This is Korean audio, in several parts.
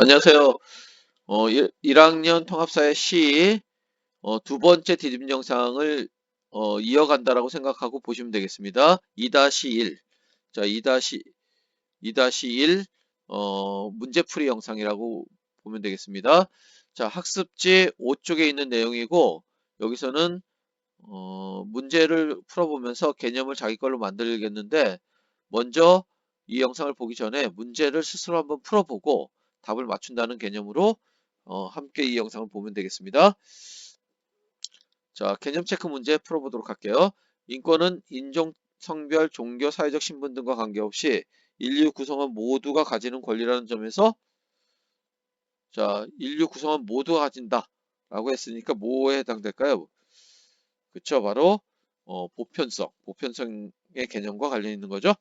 안녕하세요. 1학년 통합사회 시 두 번째 디딤 영상을 이어간다라고 생각하고 보시면 되겠습니다. 2-1. 자, 2-1 문제풀이 영상이라고 보면 되겠습니다. 자, 학습지 5쪽에 있는 내용이고 여기서는 문제를 풀어보면서 개념을 자기 걸로 만들겠는데 먼저 이 영상을 보기 전에 문제를 스스로 한번 풀어보고 답을 맞춘다는 개념으로 함께 이 영상을 보면 되겠습니다. 자, 개념 체크 문제 풀어보도록 할게요. 인권은 인종, 성별, 종교, 사회적 신분 등과 관계없이 인류 구성원 모두가 가지는 권리라는 점에서 자, 인류 구성원 모두가 가진다 라고 했으니까 뭐에 해당될까요? 그쵸, 바로 보편성의 개념과 관련 있는 거죠.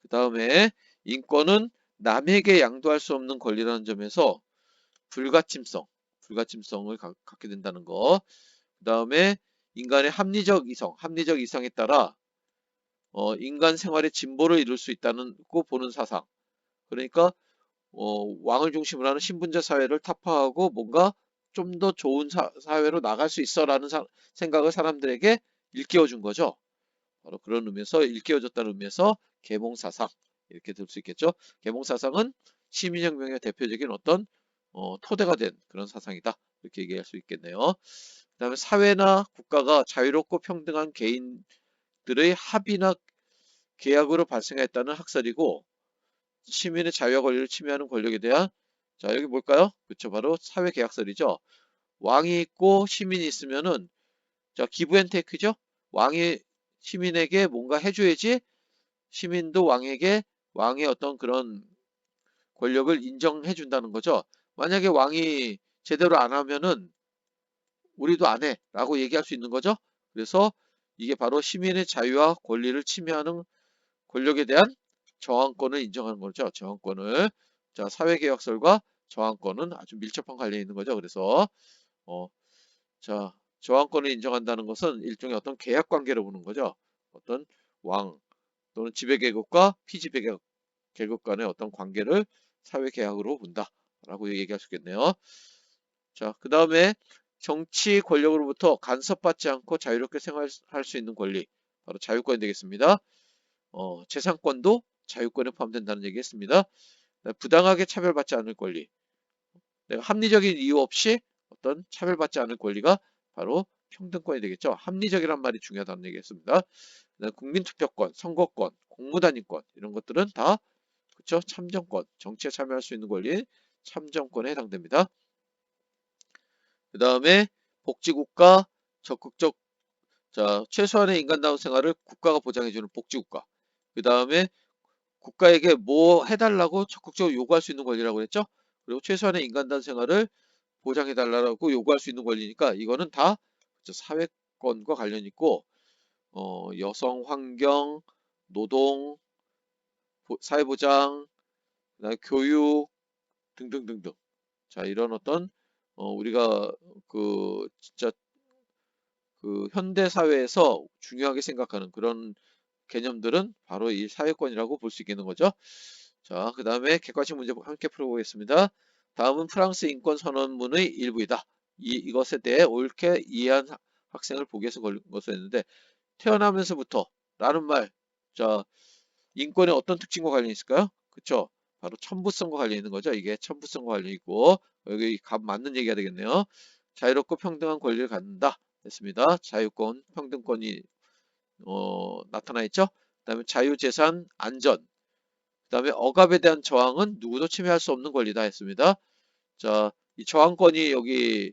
그 다음에 인권은 남에게 양도할 수 없는 권리라는 점에서 불가침성을 갖게 된다는 거. 그 다음에 인간의 합리적 이성에 따라 인간 생활의 진보를 이룰 수 있다는 거 보는 사상. 그러니까 왕을 중심으로 하는 신분제 사회를 타파하고 뭔가 좀 더 좋은 사회로 나갈 수 있어라는 생각을 사람들에게 일깨워 준 거죠. 바로 그런 의미에서 일깨워줬다는 의미에서 계몽사상 이렇게 들 수 있겠죠. 계몽사상은 시민혁명의 대표적인 어떤 토대가 된 그런 사상이다 이렇게 얘기할 수 있겠네요. 그 다음에 사회나 국가가 자유롭고 평등한 개인들의 합의나 계약으로 발생했다는 학설이고 시민의 자유와 권리를 침해하는 권력에 대한 자 여기 뭘까요? 그렇죠, 바로 사회계약설이죠. 왕이 있고 시민이 있으면은 자 기브앤테이크죠. 왕이 시민에게 뭔가 해줘야지 시민도 왕의 어떤 그런 권력을 인정해 준다는 거죠. 만약에 왕이 제대로 안 하면은 우리도 안 해 라고 얘기할 수 있는 거죠. 그래서 이게 바로 시민의 자유와 권리를 침해하는 권력에 대한 저항권을 인정하는 거죠. 저항권을. 자, 사회개혁설과 저항권은 아주 밀접한 관련이 있는 거죠. 그래서 어, 자, 저항권을 인정한다는 것은 일종의 어떤 계약 관계로 보는 거죠. 어떤 왕 또는 지배계급과 계급 간의 어떤 관계를 사회계약으로 본다라고 얘기할 수 있겠네요. 자, 그 다음에 정치 권력으로부터 간섭받지 않고 자유롭게 생활할 수 있는 권리, 바로 자유권이 되겠습니다. 재산권도 자유권에 포함된다는 얘기했습니다. 부당하게 차별받지 않을 권리, 내가 합리적인 이유 없이 어떤 차별받지 않을 권리가 바로 평등권이 되겠죠. 합리적이란 말이 중요하다는 얘기했습니다. 국민투표권, 선거권, 공무단위권 이런 것들은 다 그렇죠. 참정권, 정치에 참여할 수 있는 권리, 참정권에 해당됩니다. 그 다음에 복지국가, 적극적, 자, 최소한의 인간다운 생활을 국가가 보장해주는 복지국가. 그 다음에 국가에게 뭐 해달라고 적극적으로 요구할 수 있는 권리라고 했죠. 그리고 최소한의 인간다운 생활을 보장해달라고 요구할 수 있는 권리니까 이거는 다 사회권과 관련 있고, 여성 환경, 노동, 사회보장, 그다음에 교육 등등등등. 자, 이런 어떤 우리가 진짜 그 현대 사회에서 중요하게 생각하는 그런 개념들은 바로 이 사회권이라고 볼 수 있겠는 거죠. 자, 그 다음에 객관식 문제 함께 풀어보겠습니다. 다음은 프랑스 인권 선언문의 일부이다. 이것에 대해 옳게 이해한 학생을 보기 위해서 걸린 것이었는데 태어나면서부터 라는 말, 자, 인권의 어떤 특징과 관련이 있을까요? 그쵸? 바로 천부성과 관련이 있는 거죠. 이게 천부성과 관련이 있고 여기 값 맞는 얘기가 되겠네요. 자유롭고 평등한 권리를 갖는다. 됐습니다. 자유권, 평등권이 나타나 있죠. 그 다음에 자유재산, 안전, 그 다음에 억압에 대한 저항은 누구도 침해할 수 없는 권리다 했습니다. 자, 이 저항권이 여기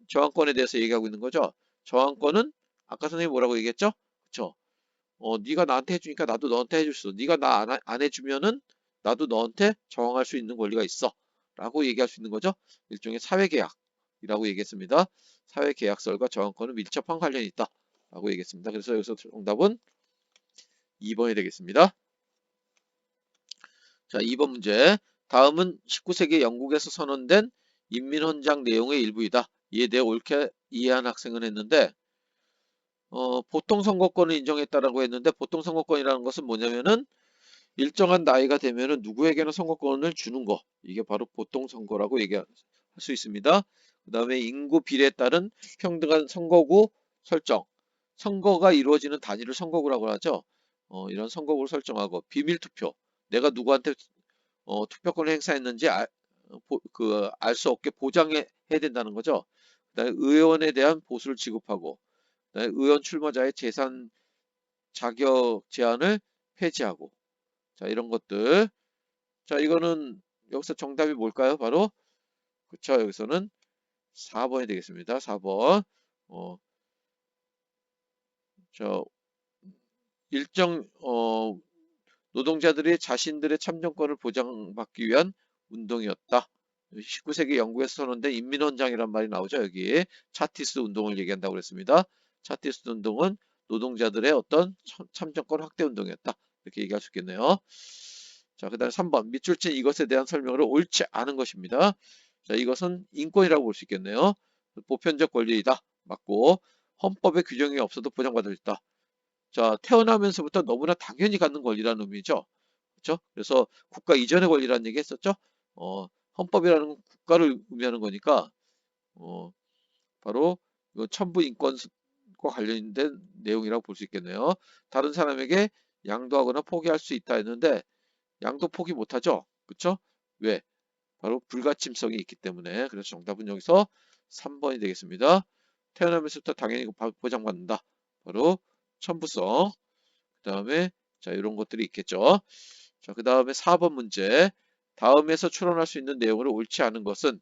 저항권에 대해서 얘기하고 있는 거죠. 저항권은 아까 선생님이 뭐라고 얘기했죠? 그쵸? 네가 나한테 해주니까 나도 너한테 해줄 수. 네가 나 안 해주면은 나도 너한테 저항할 수 있는 권리가 있어. 라고 얘기할 수 있는 거죠. 일종의 사회계약이라고 얘기했습니다. 사회계약설과 저항권은 밀접한 관련이 있다. 라고 얘기했습니다. 그래서 여기서 정답은 2번이 되겠습니다. 자, 2번 문제. 다음은 19세기 영국에서 선언된 인민헌장 내용의 일부이다. 이에 대해 옳게 이해한 학생은 했는데 보통선거권을 인정했다라고 했는데 보통선거권이라는 것은 뭐냐면은 일정한 나이가 되면은 누구에게나 선거권을 주는 거. 이게 바로 보통선거라고 얘기할 수 있습니다. 그 다음에 인구 비례에 따른 평등한 선거구 설정. 선거가 이루어지는 단위를 선거구라고 하죠. 이런 선거구를 설정하고 비밀투표. 내가 누구한테 투표권을 행사했는지 알 수 없게 보장해야 된다는 거죠. 그다음에 의원에 대한 보수를 지급하고, 그다음에 의원 출마자의 재산 자격 제한을 폐지하고, 자 이런 것들. 자 이거는 여기서 정답이 뭘까요? 바로 그쵸. 여기서는 4번이 되겠습니다. 4번. 어, 저 일정 노동자들이 자신들의 참정권을 보장받기 위한 운동이었다. 19세기 영국에서 선언된 인민헌장이란 말이 나오죠. 여기 차티스 운동을 얘기한다고 그랬습니다. 차티스 운동은 노동자들의 어떤 참정권 확대 운동이었다. 이렇게 얘기할 수 있겠네요. 자, 그 다음에 3번. 밑줄 친 이것에 대한 설명으로 옳지 않은 것입니다. 자, 이것은 인권이라고 볼 수 있겠네요. 보편적 권리이다. 맞고, 헌법에 규정이 없어도 보장받을 수 있다. 자, 태어나면서부터 너무나 당연히 갖는 권리라는 의미죠. 그렇죠? 그래서 국가 이전의 권리라는 얘기 했었죠. 헌법이라는 건 국가를 의미하는 거니까 어, 바로 이 천부 인권과 관련된 내용이라고 볼 수 있겠네요. 다른 사람에게 양도하거나 포기할 수 있다 했는데 양도 포기 못하죠. 그렇죠? 왜? 바로 불가침성이 있기 때문에. 그래서 정답은 여기서 3번이 되겠습니다. 태어나면서부터 당연히 보장받는다. 바로 천부성. 그 다음에 자 이런 것들이 있겠죠. 자, 그 다음에 4번 문제. 다음에서 추론할 수 있는 내용으로 옳지 않은 것은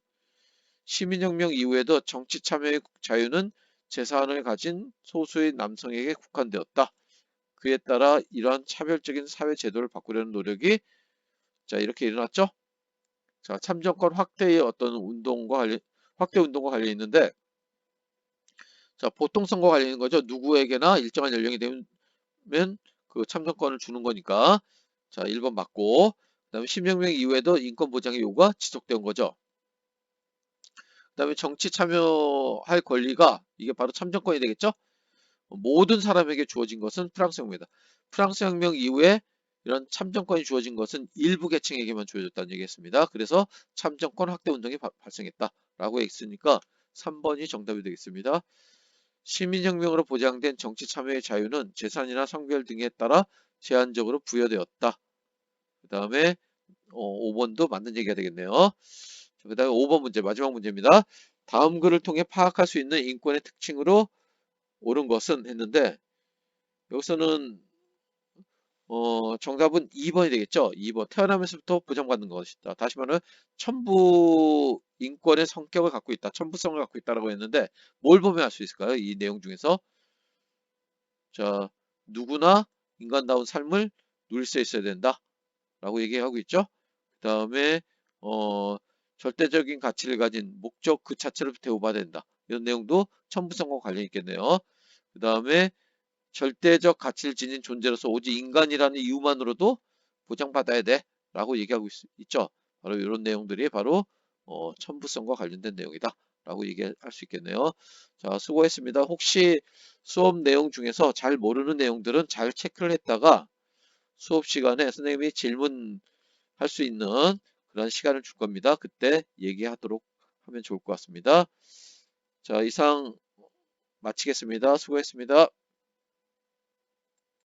시민혁명 이후에도 정치 참여의 자유는 재산을 가진 소수의 남성에게 국한되었다. 그에 따라 이러한 차별적인 사회 제도를 바꾸려는 노력이 자 이렇게 일어났죠. 자 참정권 확대의 어떤 확대 운동과 관련 있는데 자 보통 선거 관련인 거죠. 누구에게나 일정한 연령이 되면 그 참정권을 주는 거니까 자 1번 맞고 그다음에 신명명 이후에도 인권 보장의 요구가 지속된 거죠. 그다음에 정치 참여할 권리가 이게 바로 참정권이 되겠죠. 모든 사람에게 주어진 것은 프랑스 혁명이다. 프랑스 혁명 이후에 이런 참정권이 주어진 것은 일부 계층에게만 주어졌다는 얘기했습니다. 그래서 참정권 확대 운동이 발생했다라고 했으니까 3번이 정답이 되겠습니다. 시민혁명으로 보장된 정치 참여의 자유는 재산이나 성별 등에 따라 제한적으로 부여되었다. 그 다음에 5번도 맞는 얘기가 되겠네요. 그 다음에 5번 문제, 마지막 문제입니다. 다음 글을 통해 파악할 수 있는 인권의 특징으로 옳은 것은 했는데 여기서는 정답은 2번이 되겠죠. 2번 태어나면서부터 보장받는 것이다. 다시 말하면 천부 인권의 성격을 갖고 있다. 천부성을 갖고 있다라고 했는데 뭘 보면 알 수 있을까요? 이 내용 중에서 자 누구나 인간다운 삶을 누릴 수 있어야 된다. 라고 얘기하고 있죠. 그 다음에 어, 절대적인 가치를 가진 목적 그 자체를 대우받아야 된다. 이런 내용도 천부성과 관련이 있겠네요. 그 다음에 절대적 가치를 지닌 존재로서 오직 인간이라는 이유만으로도 보장받아야 돼. 라고 얘기하고 있죠. 바로 이런 내용들이 바로 천부성과 관련된 내용이다. 라고 얘기할 수 있겠네요. 자, 수고했습니다. 혹시 수업 내용 중에서 잘 모르는 내용들은 잘 체크를 했다가 수업 시간에 선생님이 질문할 수 있는 그런 시간을 줄 겁니다. 그때 얘기하도록 하면 좋을 것 같습니다. 자, 이상 마치겠습니다. 수고했습니다.